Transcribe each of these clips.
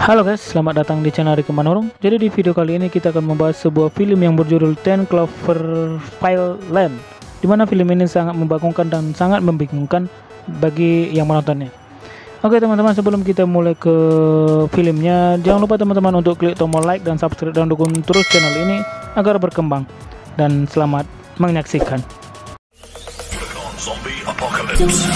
Halo guys, selamat datang di channel Ricky Manurung. Jadi di video kali ini kita akan membahas sebuah film yang berjudul 10 Cloverfield Lane, dimana film ini sangat membagongkan dan sangat membingungkan bagi yang menontonnya. Oke teman-teman, sebelum kita mulai ke filmnya, jangan lupa teman-teman untuk klik tombol like dan subscribe dan dukung terus channel ini agar berkembang. Dan selamat menyaksikan. Zombie apocalypse.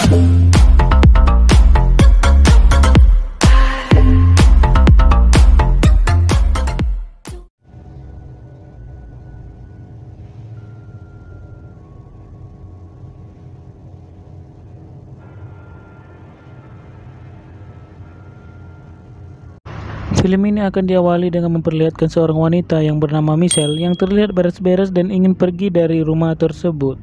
Film ini akan diawali dengan memperlihatkan seorang wanita yang bernama Michelle yang terlihat beres-beres dan ingin pergi dari rumah tersebut.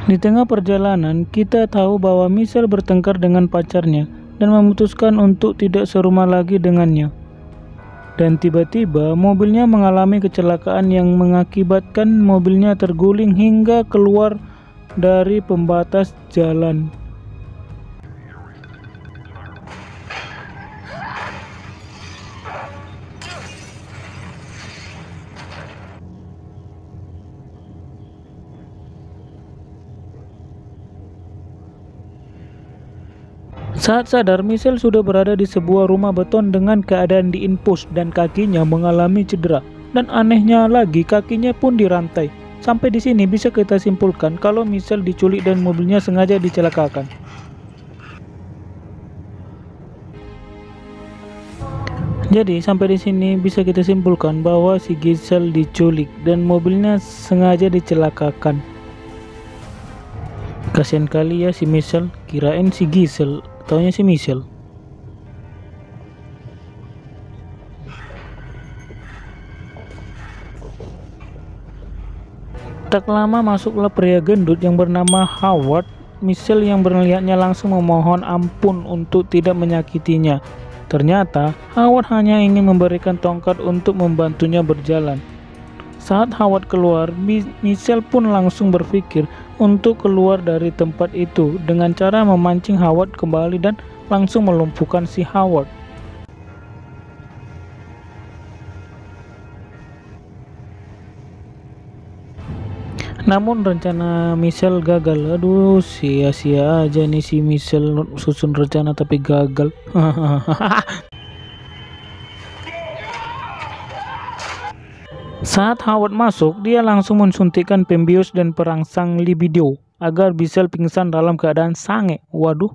Di tengah perjalanan, kita tahu bahwa Michelle bertengkar dengan pacarnya dan memutuskan untuk tidak serumah lagi dengannya. Dan tiba-tiba mobilnya mengalami kecelakaan yang mengakibatkan mobilnya terguling hingga keluar dari pembatas jalan. Saat sadar, Michelle sudah berada di sebuah rumah beton dengan keadaan diinpus dan kakinya mengalami cedera. Dan anehnya lagi, kakinya pun dirantai. Sampai di sini bisa kita simpulkan kalau Michelle diculik dan mobilnya sengaja dicelakakan. Jadi sampai di sini bisa kita simpulkan bahwa si Giselle diculik dan mobilnya sengaja dicelakakan. Kasian kali ya si Michelle, kirain si Giselle, taunya si Michelle. Tak lama masuklah pria gendut yang bernama Howard. Michelle yang melihatnya langsung memohon ampun untuk tidak menyakitinya. Ternyata Howard hanya ingin memberikan tongkat untuk membantunya berjalan. Saat Howard keluar, Michelle pun langsung berpikir untuk keluar dari tempat itu dengan cara memancing Howard kembali dan langsung melumpuhkan si Howard. Namun rencana Michelle gagal. Aduh, sia-sia aja nih si Michelle susun rencana tapi gagal. Saat Howard masuk, dia langsung mensuntikkan pembius dan perangsang libido agar Michelle pingsan dalam keadaan sange. Waduh.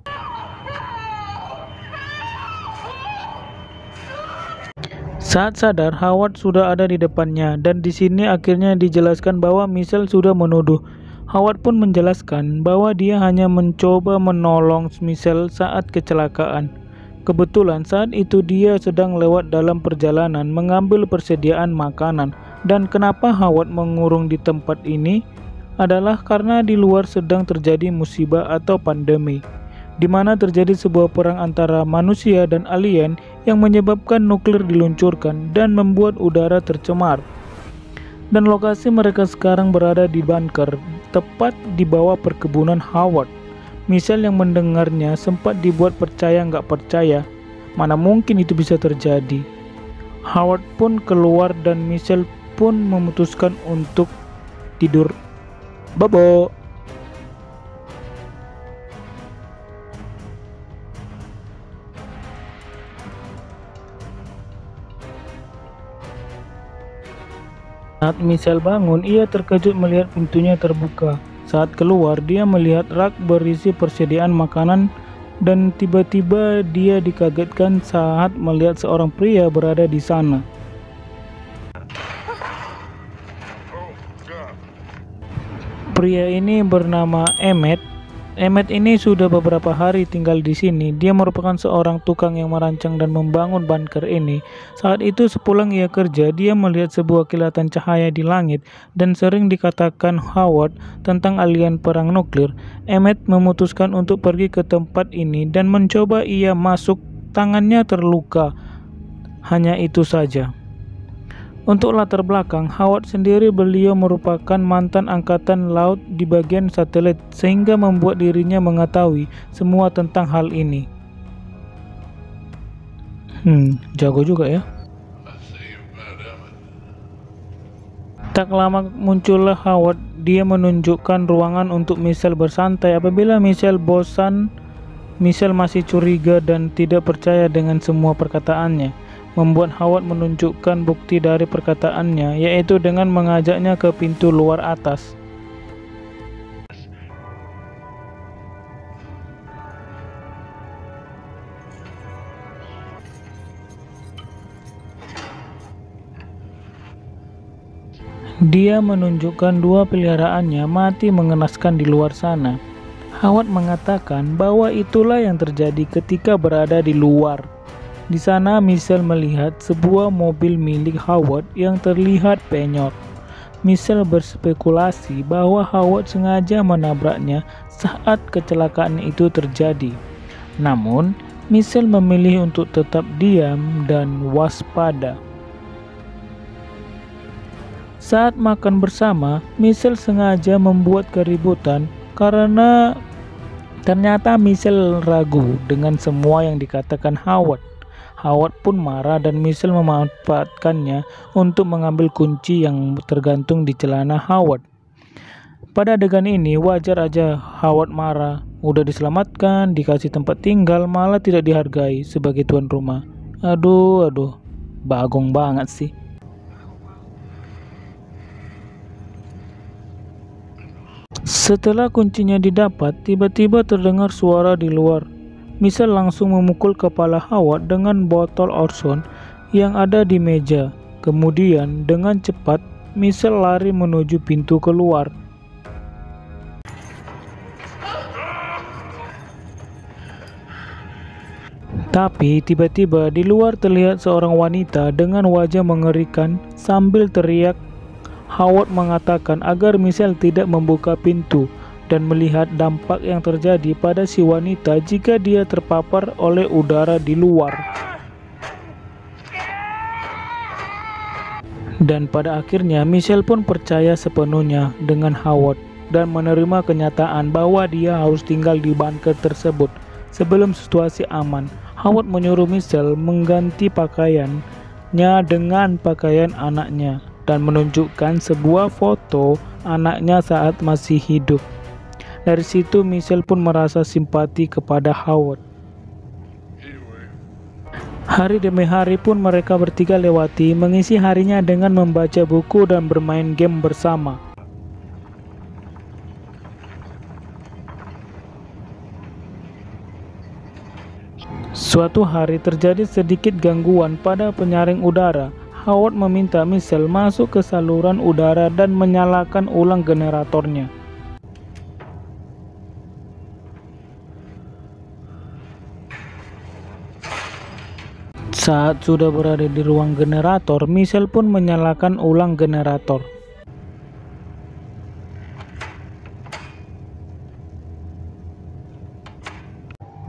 Saat sadar, Howard sudah ada di depannya dan di sini akhirnya dijelaskan bahwa Michelle sudah menuduh. Howard pun menjelaskan bahwa dia hanya mencoba menolong Michelle saat kecelakaan. Kebetulan saat itu dia sedang lewat dalam perjalanan mengambil persediaan makanan. Dan kenapa Howard mengurung di tempat ini adalah karena di luar sedang terjadi musibah atau pandemi, di mana terjadi sebuah perang antara manusia dan alien yang menyebabkan nuklir diluncurkan dan membuat udara tercemar. Dan lokasi mereka sekarang berada di bunker, tepat di bawah perkebunan Howard. Michelle yang mendengarnya sempat dibuat percaya nggak percaya, mana mungkin itu bisa terjadi. Howard pun keluar dan Michelle pun memutuskan untuk tidur bobo. Saat Michelle bangun, ia terkejut melihat pintunya terbuka. Saat keluar, dia melihat rak berisi persediaan makanan dan tiba-tiba dia dikagetkan saat melihat seorang pria berada di sana. Pria ini bernama Emmett Emmet ini sudah beberapa hari tinggal di sini. Dia merupakan seorang tukang yang merancang dan membangun bunker ini. Saat itu sepulang ia kerja, dia melihat sebuah kilatan cahaya di langit dan sering dikatakan Howard tentang alien perang nuklir. Emmet memutuskan untuk pergi ke tempat ini dan mencoba. Ia masuk, tangannya terluka. Hanya itu saja. Untuk latar belakang, Howard sendiri beliau merupakan mantan angkatan laut di bagian satelit sehingga membuat dirinya mengetahui semua tentang hal ini. Jago juga ya. Tak lama muncullah Howard. Dia menunjukkan ruangan untuk Michelle bersantai. Apabila Michelle bosan, Michelle masih curiga dan tidak percaya dengan semua perkataannya, membuat Howard menunjukkan bukti dari perkataannya, yaitu dengan mengajaknya ke pintu luar atas. Dia menunjukkan dua peliharaannya mati mengenaskan di luar sana. Howard mengatakan bahwa itulah yang terjadi ketika berada di luar. Di sana Michelle melihat sebuah mobil milik Howard yang terlihat penyok. Michelle berspekulasi bahwa Howard sengaja menabraknya saat kecelakaan itu terjadi. Namun, Michelle memilih untuk tetap diam dan waspada. Saat makan bersama, Michelle sengaja membuat keributan karena ternyata Michelle ragu dengan semua yang dikatakan Howard. Howard pun marah dan Michelle memanfaatkannya untuk mengambil kunci yang tergantung di celana Howard. Pada adegan ini wajar aja Howard marah. Udah diselamatkan, dikasih tempat tinggal, malah tidak dihargai sebagai tuan rumah. Aduh, bagong banget sih. Setelah kuncinya didapat, tiba-tiba terdengar suara di luar. Michelle langsung memukul kepala Howard dengan botol Orson yang ada di meja. Kemudian dengan cepat Michelle lari menuju pintu keluar. Tapi tiba-tiba di luar terlihat seorang wanita dengan wajah mengerikan sambil teriak. Howard mengatakan agar Michelle tidak membuka pintu dan melihat dampak yang terjadi pada si wanita jika dia terpapar oleh udara di luar. Dan pada akhirnya Michelle pun percaya sepenuhnya dengan Howard dan menerima kenyataan bahwa dia harus tinggal di bunker tersebut sebelum situasi aman. Howard menyuruh Michelle mengganti pakaiannya dengan pakaian anaknya dan menunjukkan sebuah foto anaknya saat masih hidup. Dari situ Michelle pun merasa simpati kepada Howard. Hari demi hari pun mereka bertiga lewati, mengisi harinya dengan membaca buku dan bermain game bersama. Suatu hari terjadi sedikit gangguan pada penyaring udara. Howard meminta Michelle masuk ke saluran udara dan menyalakan ulang generatornya. Saat sudah berada di ruang generator, Michelle pun menyalakan ulang generator.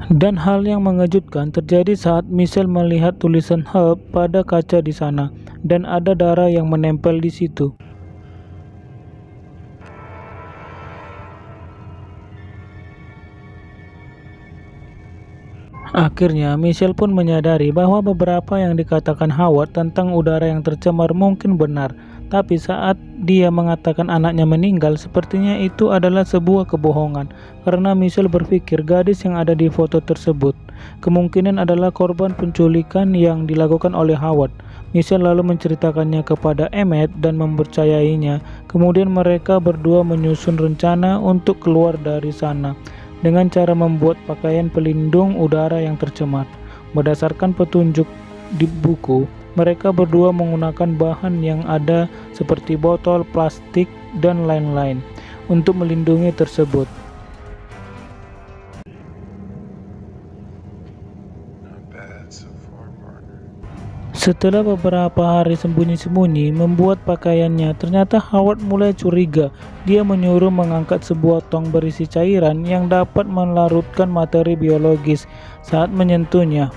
Dan hal yang mengejutkan terjadi saat Michelle melihat tulisan "Help" pada kaca di sana, dan ada darah yang menempel di situ. Akhirnya, Michelle pun menyadari bahwa beberapa yang dikatakan Howard tentang udara yang tercemar mungkin benar. Tapi saat dia mengatakan anaknya meninggal, sepertinya itu adalah sebuah kebohongan. Karena Michelle berpikir gadis yang ada di foto tersebut kemungkinan adalah korban penculikan yang dilakukan oleh Howard. Michelle lalu menceritakannya kepada Emmet dan mempercayainya. Kemudian mereka berdua menyusun rencana untuk keluar dari sana dengan cara membuat pakaian pelindung udara yang tercemar. Berdasarkan petunjuk di buku, mereka berdua menggunakan bahan yang ada seperti botol, plastik, dan lain-lain untuk melindungi tersebut. Setelah beberapa hari sembunyi-sembunyi membuat pakaiannya, ternyata Howard mulai curiga. Dia menyuruh mengangkat sebuah tong berisi cairan yang dapat melarutkan materi biologis saat menyentuhnya.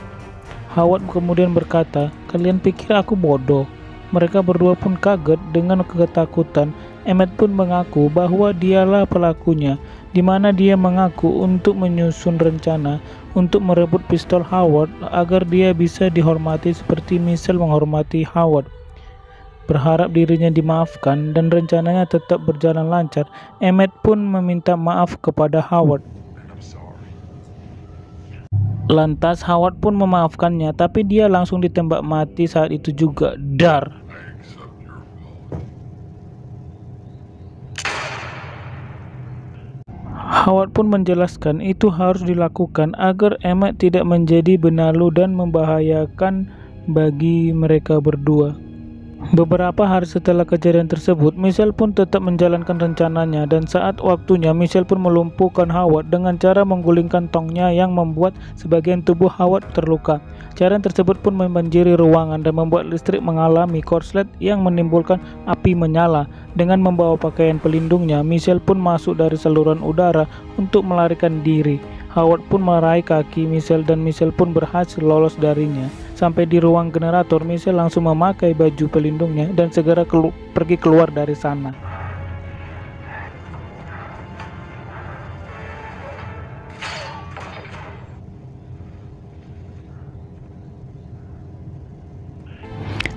Howard kemudian berkata, "Kalian pikir aku bodoh?" Mereka berdua pun kaget dengan ketakutan. Emmett pun mengaku bahwa dialah pelakunya, di mana dia mengaku untuk menyusun rencana untuk merebut pistol Howard agar dia bisa dihormati seperti Michelle menghormati Howard. Berharap dirinya dimaafkan dan rencananya tetap berjalan lancar, Emmett pun meminta maaf kepada Howard. Lantas Howard pun memaafkannya, tapi dia langsung ditembak mati saat itu juga. Dar. Howard pun menjelaskan itu harus dilakukan agar Emmett tidak menjadi benalu dan membahayakan bagi mereka berdua. Beberapa hari setelah kejadian tersebut, Michelle pun tetap menjalankan rencananya, dan saat waktunya Michelle pun melumpuhkan Howard dengan cara menggulingkan tongnya yang membuat sebagian tubuh Howard terluka. Cairan tersebut pun membanjiri ruangan dan membuat listrik mengalami korslet yang menimbulkan api menyala. Dengan membawa pakaian pelindungnya, Michelle pun masuk dari saluran udara untuk melarikan diri. Howard pun meraih kaki Michelle dan Michelle pun berhasil lolos darinya. Sampai di ruang generator, Michelle langsung memakai baju pelindungnya dan segera pergi keluar dari sana.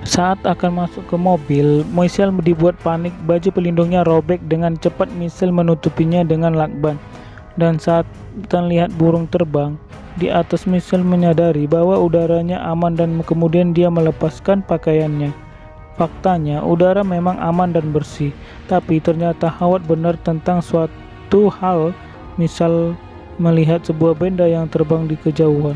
Saat akan masuk ke mobil, Michelle dibuat panik. Baju pelindungnya robek. Dengan cepat Michelle menutupinya dengan lakban. Dan saat terlihat burung terbang di atas, Michelle menyadari bahwa udaranya aman dan kemudian dia melepaskan pakaiannya. Faktanya, udara memang aman dan bersih, tapi ternyata Howard benar tentang suatu hal. Michelle melihat sebuah benda yang terbang di kejauhan.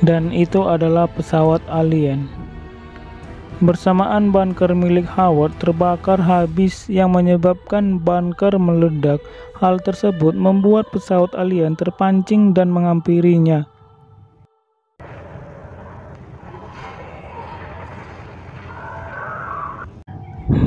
Dan itu adalah pesawat alien. Bersamaan bunker milik Howard terbakar habis yang menyebabkan bunker meledak. Hal tersebut membuat pesawat alien terpancing dan menghampirinya.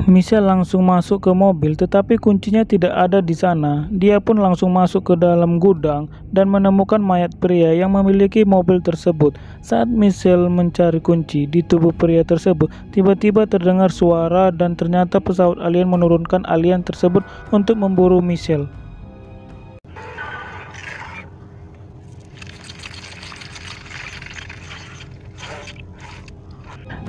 Michelle langsung masuk ke mobil, tetapi kuncinya tidak ada di sana. Dia pun langsung masuk ke dalam gudang dan menemukan mayat pria yang memiliki mobil tersebut. Saat Michelle mencari kunci di tubuh pria tersebut, tiba-tiba terdengar suara dan ternyata pesawat alien menurunkan alien tersebut untuk memburu Michelle.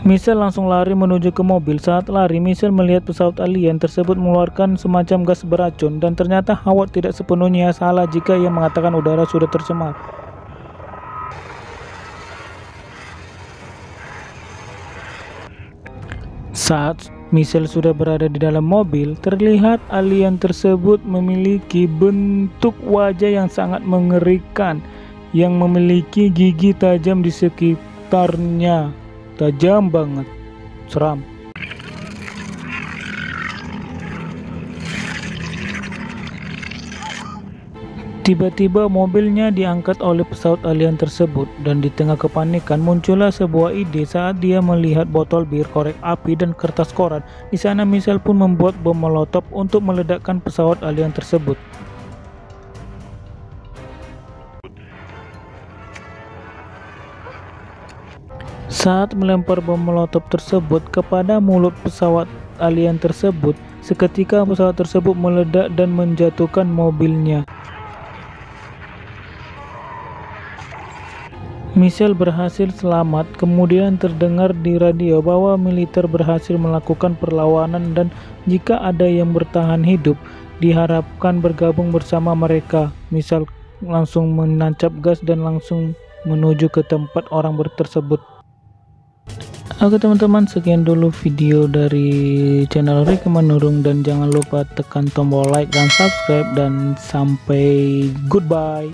Michelle langsung lari menuju ke mobil. Saat lari, Michelle melihat pesawat alien tersebut mengeluarkan semacam gas beracun, dan ternyata Howard tidak sepenuhnya salah jika ia mengatakan udara sudah tercemar. Saat Michelle sudah berada di dalam mobil, terlihat alien tersebut memiliki bentuk wajah yang sangat mengerikan, yang memiliki gigi tajam di sekitarnya. Tajam banget, seram. Tiba-tiba mobilnya diangkat oleh pesawat alien tersebut, dan di tengah kepanikan muncullah sebuah ide saat dia melihat botol bir, korek api, dan kertas koran. Di sana Michelle pun membuat bom molotov untuk meledakkan pesawat alien tersebut. Saat melempar bom molotov tersebut kepada mulut pesawat alien tersebut, seketika pesawat tersebut meledak dan menjatuhkan mobilnya. Michelle berhasil selamat. Kemudian terdengar di radio bahwa militer berhasil melakukan perlawanan dan jika ada yang bertahan hidup, diharapkan bergabung bersama mereka. Michelle langsung menancap gas dan langsung menuju ke tempat orang tersebut. Oke teman-teman, sekian dulu video dari channel Ricky Manurung, dan jangan lupa tekan tombol like dan subscribe, dan sampai goodbye.